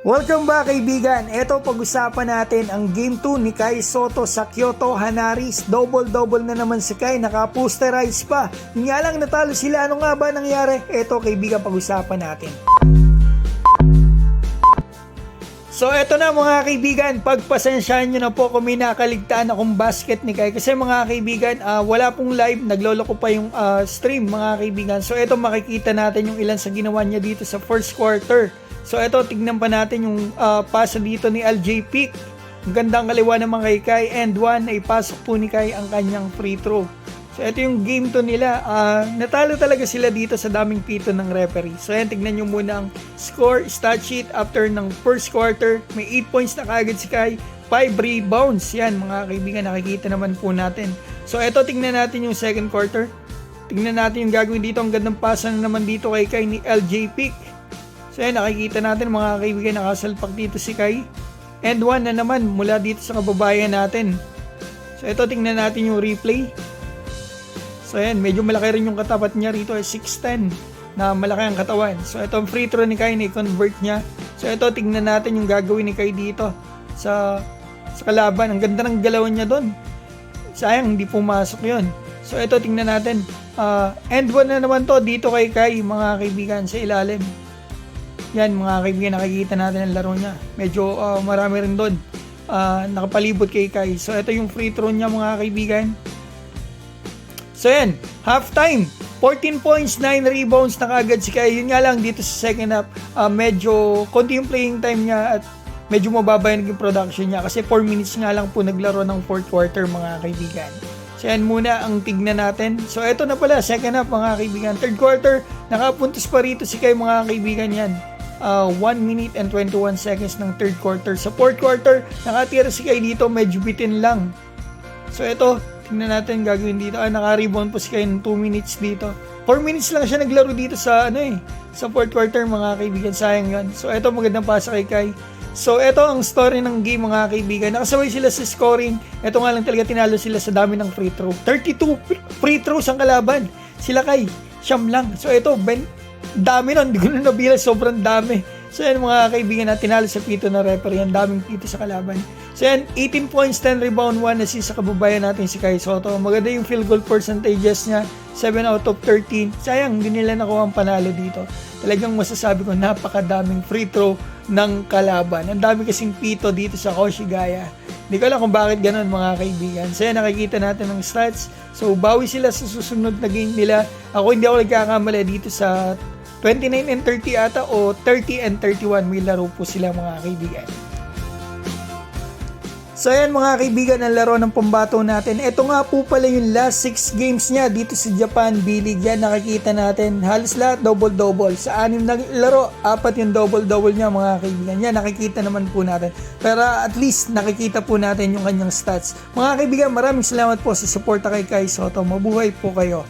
Welcome back kaibigan. Ito pag-usapan natin ang Game 2 ni Kai Sotto sa Kyoto Hanaris. Double-double na naman si Kai, naka-posterize pa. Yun nga lang natalo sila. Ano nga ba nangyari? Ito kaibigan pag-usapan natin. So eto na mga kaibigan, pagpasensyahan nyo na po kung may nakaligtaan akong basket ni Kai. Kasi mga kaibigan, wala pong live, nagloloko pa yung stream mga kaibigan. So eto makikita natin yung ilan sa ginawa niya dito sa first quarter. So eto, tignan pa natin yung pasa dito ni LJ Pick. Ang gandang kaliwa naman kay Kai, and one ay pasok po ni Kai ang kanyang free throw. So ito yung game to nila. Natalo talaga sila dito sa daming pito ng referee. So yan, tignan nyo muna ang score, stat sheet after ng first quarter. May 8 points na kaagad si Kai, 5 rebounds. Yan mga kaibigan, nakikita naman po natin. So ito, tignan natin yung second quarter. Tignan natin yung gagawin dito. Ang gandang pasa na naman dito kay Kai ni LJ Pick. So yan, nakikita natin mga kaibigan, nakasalpak dito si Kai. And one na naman mula dito sa kababayan natin. So ito, tingnan natin yung replay. So yan, medyo malaki rin yung katapat niya rito, 6'10", na malaki ang katawan. So ito ang free throw ni Kai, na-convert niya. So ito, tingnan natin yung gagawin ni Kai dito sa kalaban. Ang ganda ng galawan niya doon. Sayang, hindi pumasok yun. So ito, tingnan natin. And one na naman to dito kay Kai, mga kaibigan, sa ilalim. Yan mga kaibigan, nakikita natin ang laro niya. Medyo marami rin doon nakapalibot kay Kai. So ito yung free throw niya mga kaibigan. So yan, halftime, 14 points, 9 rebounds na kaagad si Kai. Yun nga lang dito sa second half, medyo konti yung playing time niya at medyo mababa yung production niya kasi 4 minutes nga lang po naglaro ng fourth quarter mga kaibigan. So yan muna ang tignan natin. So eto na pala, second half mga kaibigan. Third quarter, nakapuntos pa rito si Kai mga kaibigan yan. 1 minute and 21 seconds ng third quarter. Sa fourth quarter, nakatira si Kai dito, medyo bitin lang. So ito, tingnan natin gagawin dito. Naka-rebound po si Kai ng 2 minutes dito. 4 minutes lang siya naglaro dito sa sa fourth quarter mga kaibigan. Sayang yun. So ito, magandang pasa kay Kai. So ito ang story ng game mga kaibigan. Nakasaway sila sa scoring. Ito nga lang talaga, tinalo sila sa dami ng free throw. 32 free throws ang kalaban. Sila Kai, siyam lang. So ito, dami nun, hindi ko na nabilang, sobrang dami. So yan mga kaibigan, na tinalo sa pito na referee, ang daming pito sa kalaban. So yan, 18 points, 10 rebound, 1 assist sa kababayan natin si Kai Sotto. Maganda yung field goal percentages niya, 7 out of 13. Sayang, hindi nila nakuha ang panalo dito. Talagang masasabi ko, napakadaming free throw ng kalaban. Ang dami kasing pito dito sa Koshigaya. Hindi ko alam kung bakit ganun mga kaibigan. So yan, nakikita natin ng stats. So bawi sila sa susunod na game nila. Ako hindi ako nagkakamali dito sa 29 and 30 ata o 30 and 31. May laro po sila mga kaibigan. So ayan mga kaibigan, ang laro ng pambato natin. Ito nga po pala yung last 6 games niya dito sa Japan B-League. Yan, nakikita natin. Halos lahat double-double. Sa 6 na laro, 4 yung double-double niya mga kaibigan. Yan, nakikita naman po natin. Pero at least nakikita po natin yung kanyang stats. Mga kaibigan, maraming salamat po sa suporta kay Kai Sotto. Mabuhay po kayo.